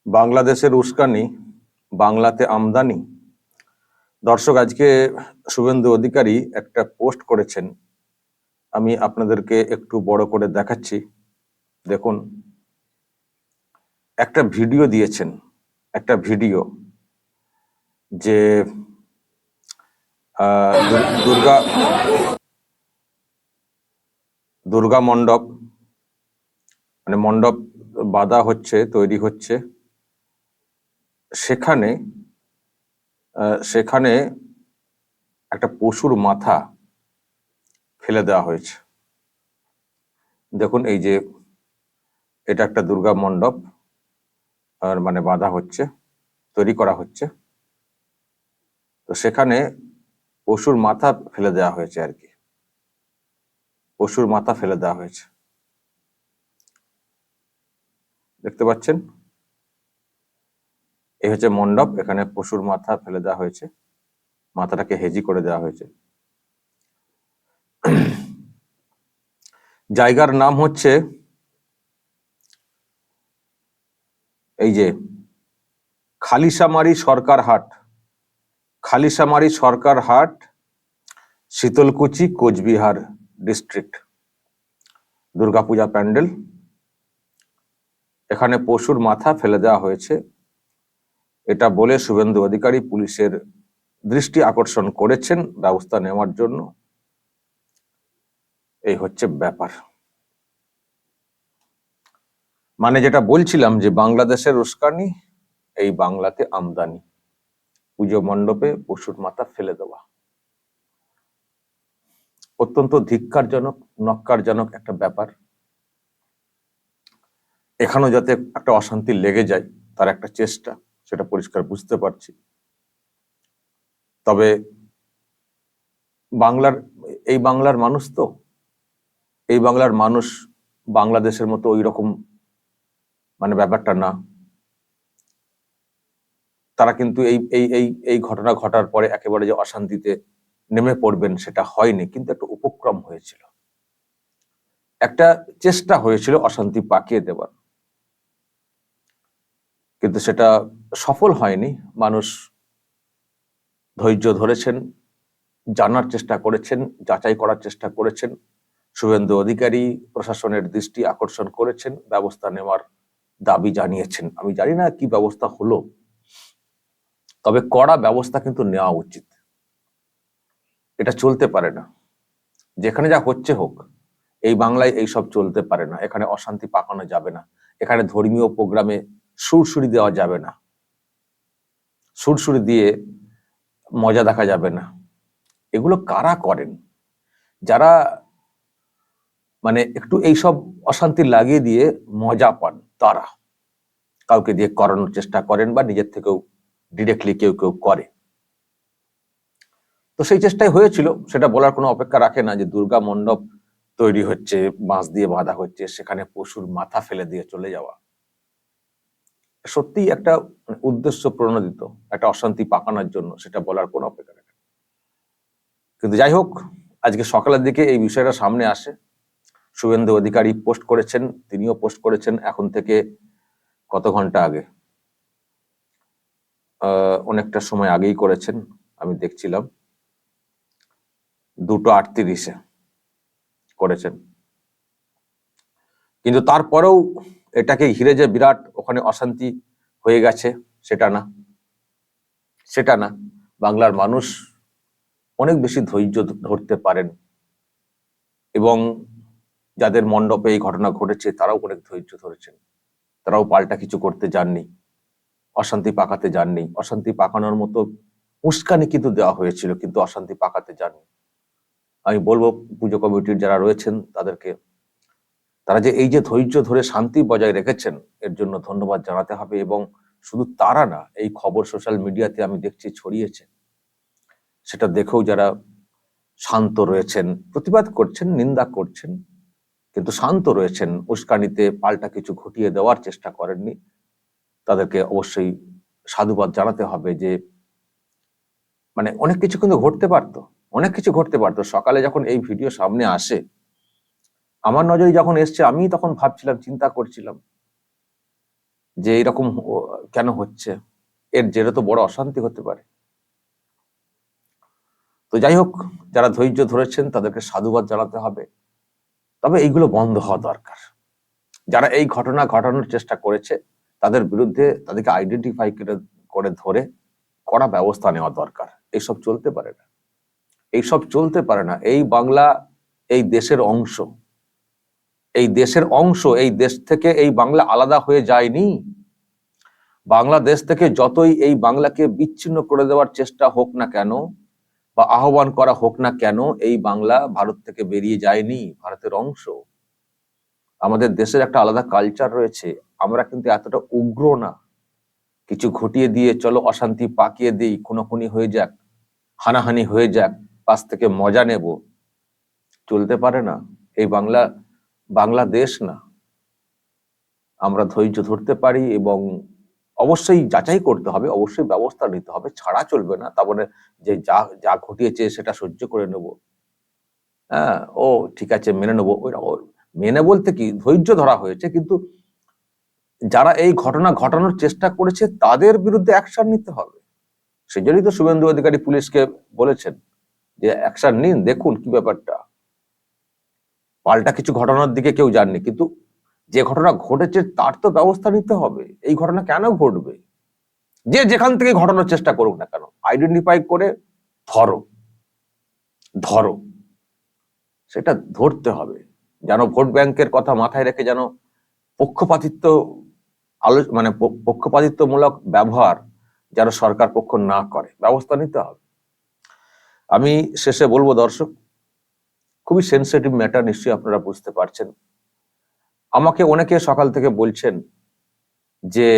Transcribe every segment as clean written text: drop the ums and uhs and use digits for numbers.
বাংলাদেশের উস্কানি বাংলাতে আমদানি। দর্শক, আজকে শুভেন্দু অধিকারী একটা পোস্ট করেছেন, আমি আপনাদেরকে একটু বড় করে দেখাচ্ছি। দেখুন, একটা ভিডিও দিয়েছেন, একটা ভিডিও যে দুর্গা দুর্গা মণ্ডপ, মানে মণ্ডপ বাঁধা হচ্ছে, তৈরি হচ্ছে, সেখানে সেখানে একটা পশুর মাথা ফেলে দেওয়া হয়েছে। দেখুন, এই যে এটা একটা দুর্গা মণ্ডপ, মানে বাঁধা হচ্ছে, তৈরি করা হচ্ছে, তো সেখানে পশুর মাথা ফেলে দেওয়া হয়েছে আর কি, পশুর মাথা ফেলে দেওয়া হয়েছে। দেখতে পাচ্ছেন, এই হচ্ছে মণ্ডপ, এখানে পশুর মাথা ফেলে দেওয়া হয়েছে, মাথাটাকে হেজি করে দেওয়া হয়েছে। জায়গার নাম হচ্ছে এই যে খালিশামারি সরকার হাট, খালিশামারি সরকার হাট, শীতলকুচি, কোচবিহার ডিস্ট্রিক্ট। দুর্গাপূজা প্যান্ডেল, এখানে পশুর মাথা ফেলে দেওয়া হয়েছে, এটা বলে শুভেন্দু অধিকারী পুলিশের দৃষ্টি আকর্ষণ করেছেন ব্যবস্থা নেওয়ার জন্য। এই হচ্ছে ব্যাপার। মানে যেটা বলছিলাম যে বাংলাদেশের উস্কানি, এই বাংলাতে আমদানি, পুজো মণ্ডপে পশুর মাথা ফেলে দেওয়া অত্যন্ত ধিক্কারজনক, নক্কারজনক একটা ব্যাপার। এখানেও যাতে একটা অশান্তি লেগে যায় তার একটা চেষ্টা, সেটা পরিষ্কার বুঝতে পারছি। তবে এই বাংলার মানুষ তো, এই বাংলার মানুষ বাংলাদেশের মতো ওই রকম মানে ব্যাপারটা না। তারা কিন্তু এই এই এই এই ঘটনা ঘটার পরে একেবারে যে অশান্তিতে নেমে পড়বেন সেটা হয়নি, কিন্তু একটা উপক্রম হয়েছিল, একটা চেষ্টা হয়েছিল অশান্তি পাকিয়ে দেওয়ার, কিন্তু সেটা সফল হয়নি। মানুষ ধৈর্য ধরেছেন, জানার চেষ্টা করেছেন, যাচাই করার চেষ্টা করেছেন, শুভেন্দু অধিকারী প্রশাসনের দৃষ্টি আকর্ষণ করেছেন, ব্যবস্থা নেওয়ার দাবি জানিয়েছেন। আমি জানি না কি ব্যবস্থা হলো, তবে কড়া ব্যবস্থা কিন্তু নেওয়া উচিত। এটা চলতে পারে না, যেখানে যা হচ্ছে হোক, এই বাংলায় এইসব চলতে পারে না। এখানে অশান্তি পাকানো যাবে না, এখানে ধর্মীয় প্রোগ্রামে সুরসুরি দেওয়া যাবে না, সুরসুরি দিয়ে মজা দেখা যাবে না। এগুলো কারা করেন? যারা মানে একটু এইসব অশান্তি লাগিয়ে দিয়ে মজা পান, তারা কাউকে দিয়ে করানোর চেষ্টা করেন বা নিজের থেকেও ডিরেক্টলি কেউ কেউ করে। তো সেই চেষ্টাই হয়েছিল, সেটা বলার কোনো অপেক্ষা রাখে না যে দুর্গা মণ্ডপ তৈরি হচ্ছে, বাঁশ দিয়ে বাঁধা হচ্ছে, সেখানে পশুর মাথা ফেলে দিয়ে চলে যাওয়া সত্যি একটা উদ্দেশ্য প্রণোদিত একটা অশান্তি পাকানোর জন্য, সেটা বলার কোনো অপেক্ষা রাখে না। কিন্তু যাই হোক, আজকে সকালের দিকে এই বিষয়টা সামনে আসে। শুভেন্দু অধিকারী পোস্ট করেছেন, তিনিও পোস্ট করেছেন এখন থেকে কত ঘন্টা আগে, অনেকটা সময় আগেই করেছেন, আমি দেখছিলাম 2:38 করেছেন। কিন্তু তারপরেও এটাকে ঘিরে যে বিরাট ওখানে অশান্তি হয়ে গেছে, সেটা না, সেটা না। বাংলার মানুষ অনেক বেশি ধৈর্য ধরতে পারেন, এবং যাদের মণ্ডপে এই ঘটনা ঘটেছে তারাও অনেক ধৈর্য ধরেছেন, তারাও পাল্টা কিছু করতে যাননি, অশান্তি পাকাতে যাননি। অশান্তি পাকানোর মতো উস্কানি কিন্তু দেওয়া হয়েছিল, কিন্তু অশান্তি পাকাতে যাননি। আমি বলবো পুজো কমিটির যারা রয়েছেন তাদেরকে, তারা যে এই যে ধৈর্য ধরে শান্তি বজায় রেখেছেন, এর জন্য ধন্যবাদ জানাতে হবে। এবং শুধু তারা না, এই খবর সোশ্যাল মিডিয়াতে আমি দেখছি ছড়িয়েছে, সেটা দেখেও যারা শান্ত রয়েছেন, প্রতিবাদ করছেন, নিন্দা করছেন, কিন্তু শান্ত রয়েছেন, উস্কানিতে পাল্টা কিছু ঘটিয়ে দেওয়ার চেষ্টা করেননি, তাদেরকে অবশ্যই সাধুবাদ জানাতে হবে। যে মানে অনেক কিছু কিন্তু ঘটতে পারতো, অনেক কিছু ঘটতে পারতো। সকালে যখন এই ভিডিও সামনে আসে, আমার নজরে যখন এসছে, আমি তখন ভাবছিলাম, চিন্তা করছিলাম যে এরকম কেন হচ্ছে, এর জেরে তো বড় অশান্তি হতে পারে। তো যাই হোক, যারা ধৈর্য ধরেছেন তাদেরকে সাধুবাদ জানাতে হবে। তবে এইগুলো বন্ধ হওয়া দরকার। যারা এই ঘটনা ঘটানোর চেষ্টা করেছে তাদের বিরুদ্ধে তাদেরকে আইডেন্টিফাই করে ধরে কড়া ব্যবস্থা নেওয়া দরকার। এইসব চলতে পারে না, এইসব চলতে পারে না। এই বাংলা এই দেশের অংশ, এই দেশের অংশ। এই দেশ থেকে এই বাংলা আলাদা হয়ে যায়নি। বাংলাদেশ থেকে যতই এই বাংলাকে বিচ্ছিন্ন করে দেওয়ার চেষ্টা হোক না কেন বা আহ্বান করা হোক না কেন, এই বাংলা ভারত থেকে বেরিয়ে যায়নি, ভারতের অংশ। আমাদের দেশের একটা আলাদা কালচার রয়েছে। আমরা কিন্তু এতটা উগ্র না। কিছু ঘটিয়ে দিয়ে চলো অশান্তি পাকিয়ে দিই, খুনোখুনি হয়ে যাক, হানাহানি হয়ে যাক, পাশ থেকে মজা নেব, চলতে পারে না। এই বাংলাদেশ না। আমরা ধৈর্য ধরতে পারি এবং অবশ্যই যাচাই করতে হবে, অবশ্যই ব্যবস্থা নিতে হবে, ছাড়া চলবে না। তারপরে যে যা যা ঘটিয়েছে সেটা সহ্য করে নেব, হ্যাঁ, ও ঠিক আছে মেনে নেবো, মেনে বলতে কি, ধৈর্য ধরা হয়েছে, কিন্তু যারা এই ঘটনা ঘটানোর চেষ্টা করেছে তাদের বিরুদ্ধে অ্যাকশন নিতে হবে। সেই জন্যই তো শুভেন্দু অধিকারী পুলিশকে বলেছেন যে অ্যাকশন নিন, দেখুন কি ব্যাপারটা। পাল্টা কিছু ঘটনার দিকে কেউ যাননি, কিন্তু যে ঘটনা ঘটেছে তার তো ব্যবস্থা নিতে হবে। এই ঘটনা কেন ঘটবে? যে যেখান থেকে ঘটানোর চেষ্টা করুক না কেন, আইডেন্টিফাই করে ধরো ধরো, সেটা ধরতে হবে। যেন ভোট ব্যাংকের কথা মাথায় রেখে যেন পক্ষপাতিত্ব মানে পক্ষপাতিত্বমূলক ব্যবহার যেন সরকার পক্ষ না করে, ব্যবস্থা নিতে হবে। আমি শেষে বলবো, দর্শক, খুবই সেন্সিটিভ ম্যাটার, নিশ্চয়ই আপনারা বুঝতে পারছেন। আমাকে অনেকে সকাল থেকে বলছেন যে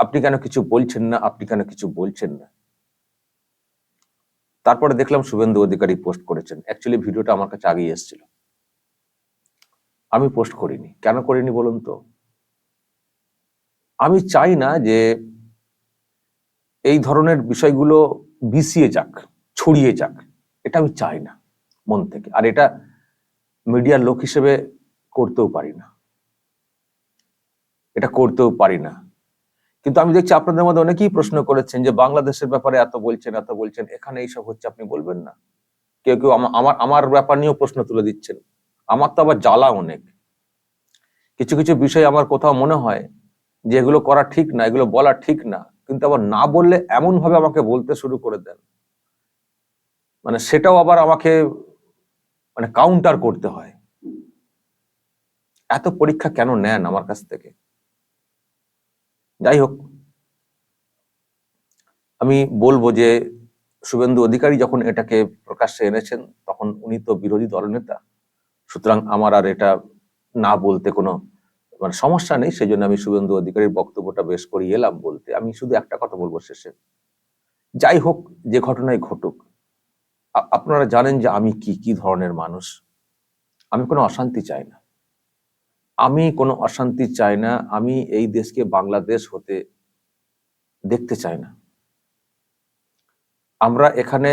আপনি কেন কিছু বলছেন না, আপনি কেন কিছু বলছেন না। তারপরে দেখলাম শুভেন্দু অধিকারী পোস্ট করেছেন। অ্যাকচুয়ালি ভিডিওটা আমার কাছে আগেই এসেছিল, আমি পোস্ট করিনি। কেন করিনি বলুন তো? আমি চাই না যে এই ধরনের বিষয়গুলো বিছিয়ে যাক, ছড়িয়ে যাক, এটা আমি চাই না মন থেকে। আর এটা মিডিয়ার লোক হিসেবে করতেও পারি না, এটা করতেও পারি না। কিন্তু আমি দেখছি আপনাদের মধ্যে অনেকেই প্রশ্ন করেছেন যে বাংলাদেশের ব্যাপারে এত বলছেন, এখানে এইসব হচ্ছে, আপনি বলবেন না? কেউ কেউ আমার ব্যাপার নিয়েও প্রশ্ন তুলে দিচ্ছেন। আমার তো আবার জ্বালা অনেক। কিছু কিছু বিষয় আমার কোথাও মনে হয় যে এগুলো করা ঠিক না, এগুলো বলা ঠিক না, কিন্তু আবার না বললে এমন ভাবে আমাকে বলতে শুরু করে দেন, মানে সেটাও আবার আমাকে মানে কাউন্টার করতে হয়। এত পরীক্ষা কেন নেন আমার কাছ থেকে? যাই হোক, আমি বলবো যে শুভেন্দু অধিকারী যখন এটাকে প্রকাশ্যে এনেছেন তখন উনি তো বিরোধী দলনেতা, সুতরাং আমার আর এটা না বলতে কোনো মানে সমস্যা নেই। সেই জন্য আমি শুভেন্দু অধিকারীর বক্তব্যটা বেশ করে এলাম বলতে। আমি শুধু একটা কথা বলবো শেষে, যাই হোক, যে ঘটনায় ঘটুক, আপনারা জানেন যে আমি কি ধরনের মানুষ। আমি কোনো অশান্তি চাই না, আমি কোনো অশান্তি চাই না। আমি এই দেশকে বাংলাদেশ হতে দেখতে চাই না। আমরা এখানে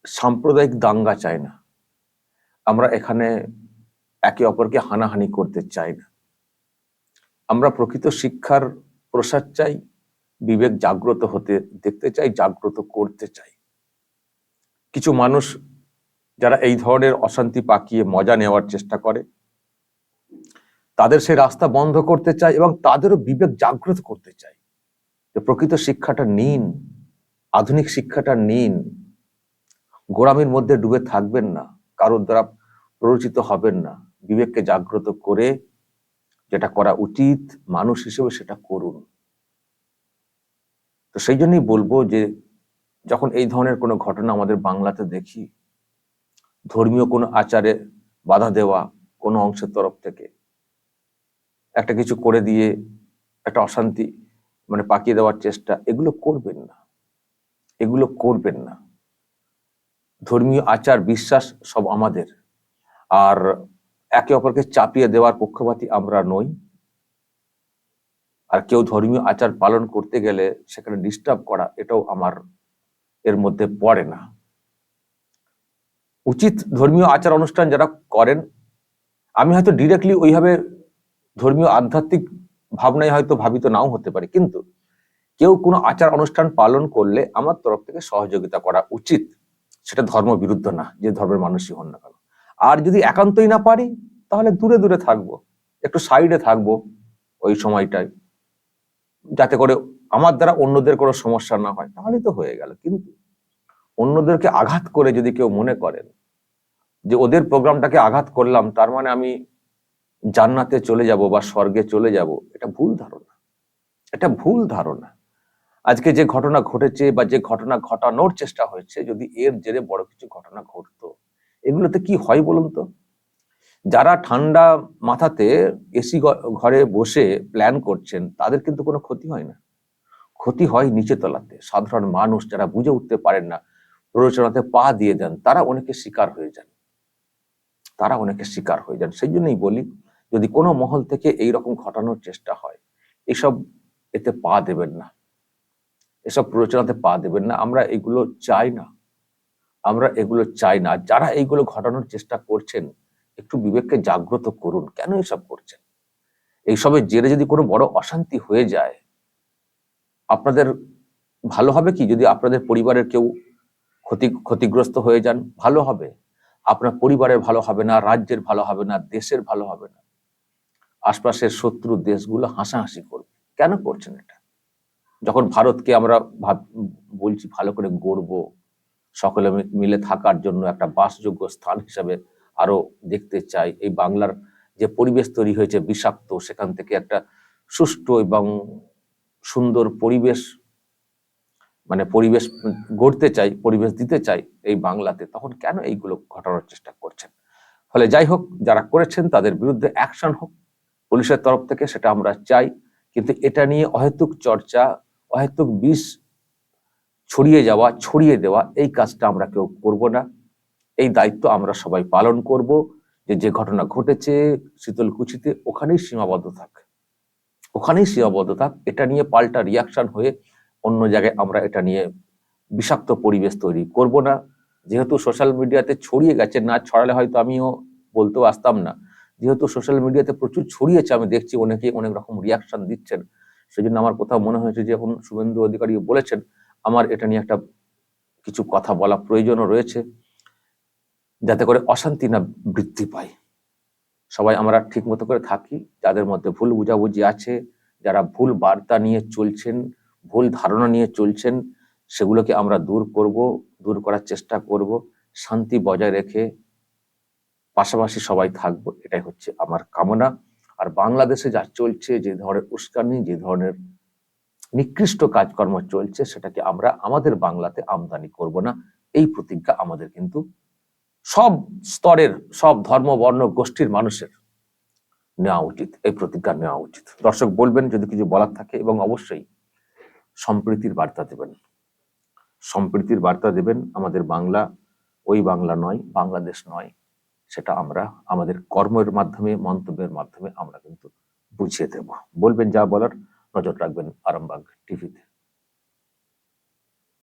সাম্প্রদায়িক দাঙ্গা চাই না, আমরা এখানে একে অপরকে হানাহানি করতে চাই না। আমরা প্রকৃত শিক্ষার প্রসার চাই, বিবেক জাগ্রত হতে দেখতে চাই, জাগ্রত করতে চাই। কিছু মানুষ যারা এই ধরনের অশান্তি পাকিয়ে মজা নেওয়ার চেষ্টা করে, তাদের সেই রাস্তা বন্ধ করতে চাই এবং তাদেরও বিবেক জাগ্রত করতে চাই যে প্রকৃত শিক্ষাটা নিন, আধুনিক শিক্ষাটা নিন, গোড়ামির মধ্যে ডুবে থাকবেন না, কারোর দ্বারা প্ররোচিত হবেন না, বিবেককে জাগ্রত করে যেটা করা উচিত মানুষ হিসেবে সেটা করুন। তো সেই জন্যই বলবো যে যখন এই ধরনের কোনো ঘটনা আমাদের বাংলাতে দেখি, ধর্মীয় কোনো আচারে বাধা দেওয়া কোনো অংশের তরফ থেকে, একটা কিছু করে দিয়ে একটা অশান্তি মানে পাকিয়ে দেওয়ার চেষ্টা, এগুলো করবেন না, এগুলো করবেন না। ধর্মীয় আচার বিশ্বাস সব আমাদের, আর একে অপরকে চাপিয়ে দেওয়ার পক্ষপাতী আমরা নই। আর কেউ ধর্মীয় আচার পালন করতে গেলে সেখানে ডিস্টার্ব করা, এটাও আমার এর মধ্যে পড়ে না। উচিত ধর্মীয় আচার অনুষ্ঠান যারা করেন, আমি হয়তো ডিরেক্টলি ওইভাবে ধর্মীয় আধ্যাত্মিক ভাবনায় হয়তো ভাবিত নাও হতে পারে, কিন্তু কেউ কোনো আচার অনুষ্ঠান পালন করলে আমার তরফ থেকে সহযোগিতা করা উচিত। সেটা ধর্ম বিরুদ্ধ না, যে ধর্মের মানুষই হন না কেন। আর যদি একান্তই না পারি, তাহলে দূরে দূরে থাকবো, একটু সাইডে থাকবো ওই সময়টায়, যাতে করে আমার দ্বারা অন্যদের কোনো সমস্যা না হয়, তাহলেই তো হয়ে গেল। কিন্তু অন্যদেরকে আঘাত করে যদি কেউ মনে করেন যে ওদের প্রোগ্রামটাকে আঘাত করলাম তার মানে আমি জান্নাতে চলে যাব বা স্বর্গে চলে যাব, এটা ভুল ধারণা। এটা ভুল ধারণা। আজকে যে ঘটনা ঘটেছে বা যে ঘটনা ঘটানোর চেষ্টা হয়েছে, যদি এর জেরে বড় কিছু ঘটনা ঘটতো, এগুলোতে কি হয় বলুন তো? যারা ঠান্ডা মাথাতে এসি ঘরে বসে প্ল্যান করছেন, তাদের কিন্তু কোনো ক্ষতি হয় না। ক্ষতি হয় নিচে তলাতে। সাধারণ মানুষ যারা বুঝে উঠতে পারেন না, প্ররোচনাতে পা দিয়ে দেন, তারা অনেকে শিকার হয়ে যান। তারা অনেকে শিকার হয়ে যান। সেই জন্যই বলি, যদি কোনো মহল থেকে এইরকম ঘটানোর চেষ্টা হয়, এসব এতে পা দেবেন না, এসব প্ররোচনাতে পা দেবেন না। আমরা এগুলো চাই না, আমরা এগুলো চাই না। যারা এইগুলো ঘটানোর চেষ্টা করছেন, একটু বিবেককে জাগ্রত করুন। কেন এসব করছেন? এইসবের জেরে যদি কোনো বড় অশান্তি হয়ে যায়, আপনাদের ভালো হবে কি? যদি আপনাদের পরিবারের কেউ ক্ষতিগ্রস্ত হয়ে যান, ভালো হবে। আপনার পরিবারের ভালো হবে না, রাজ্যের ভালো হবে না, দেশের ভালো হবে না। আশপাশের শত্রু দেশগুলো হাসাহাসি করবে। কেন করছেন এটা? যখন ভারতকে আমরা বলছি ভালো করে গড়বো, সকলে মিলে থাকার জন্য একটা বাসযোগ্য স্থান হিসাবে আরো দেখতে চাই, এই বাংলার যে পরিবেশ তৈরি হয়েছে বিষাক্ত, সেখান থেকে একটা সুষ্ঠু এবং সুন্দর পরিবেশ, মানে পরিবেশ গড়তে চাই, পরিবেশ দিতে চাই এই বাংলাতে, তখন কেন এইগুলো ঘটানোর চেষ্টা করছেন? ফলে যাই হোক, যারা করেছেন তাদের বিরুদ্ধে অ্যাকশন হোক পুলিশের তরফ থেকে, সেটা আমরা চাই। কিন্তু এটা নিয়ে অহেতুক চর্চা, অহেতুক বিষ ছড়িয়ে দেওয়া, এই কাজটা আমরা কেউ করব না। এই দায়িত্ব আমরা সবাই পালন করব, যে ঘটনা ঘটেছে শীতলকুচিতে, ওখানেই সীমাবদ্ধ থাক, ওখানেই সীমাবদ্ধ থাক। এটা নিয়ে পাল্টা রিয়াকশন হয়ে অন্য জায়গায় আমরা এটা নিয়ে বিষাক্ত পরিবেশ তৈরি করব না। যেহেতু সোশ্যাল মিডিয়াতে ছড়িয়ে গেছে, না ছড়ালে হয়তো আমিও বলতেও আসতাম না। যেহেতু সোশ্যাল মিডিয়াতে প্রচুর ছড়িয়েছে, আমি দেখছি অনেকে অনেক রকম রিয়াকশন দিচ্ছেন, সেজন্য আমার কোথাও মনে হয়েছে যে এখন শুভেন্দু অধিকারী বলেছেন, আমার এটা নিয়ে একটা কিছু কথা বলা প্রয়োজনও রয়েছে, যাতে করে অশান্তি না বৃদ্ধি পায়। সবাই আমরা ঠিক মতো করে থাকি। যাদের মধ্যে ভুল বুঝাবুঝি আছে, যারা ভুল বার্তা নিয়ে চলছেন, ভুল ধারণা নিয়ে চলছেন, সেগুলোকে আমরা দূর করার চেষ্টা করব, শান্তি বজায় রেখে পাশাপাশি সবাই থাকবো, এটাই হচ্ছে আমার কামনা। আর বাংলাদেশে যা চলছে, যে ধরনের উস্কানি, যে ধরনের নিকৃষ্ট কাজকর্ম চলছে, সেটাকে আমরা আমাদের বাংলাতে আমদানি করব না, এই প্রতিজ্ঞা আমাদের কিন্তু সব স্তরের, সব ধর্ম বর্ণ গোষ্ঠীর মানুষের নেওয়া উচিত, এই প্রতিজ্ঞা নেওয়া উচিত। দর্শক বলবেন যদি কিছু বলার থাকে, এবং অবশ্যই সম্প্রীতির বার্তা দেবেন, সম্প্রীতির বার্তা দেবেন। আমাদের বাংলা ওই বাংলা নয়, বাংলাদেশ নয়, সেটা আমরা আমাদের কর্মের মাধ্যমে, মন্তব্যের মাধ্যমে আমরা কিন্তু বুঝিয়ে দেব। বলবেন যা বলার, নজর রাখবেন আরামবাগ টিভিতে।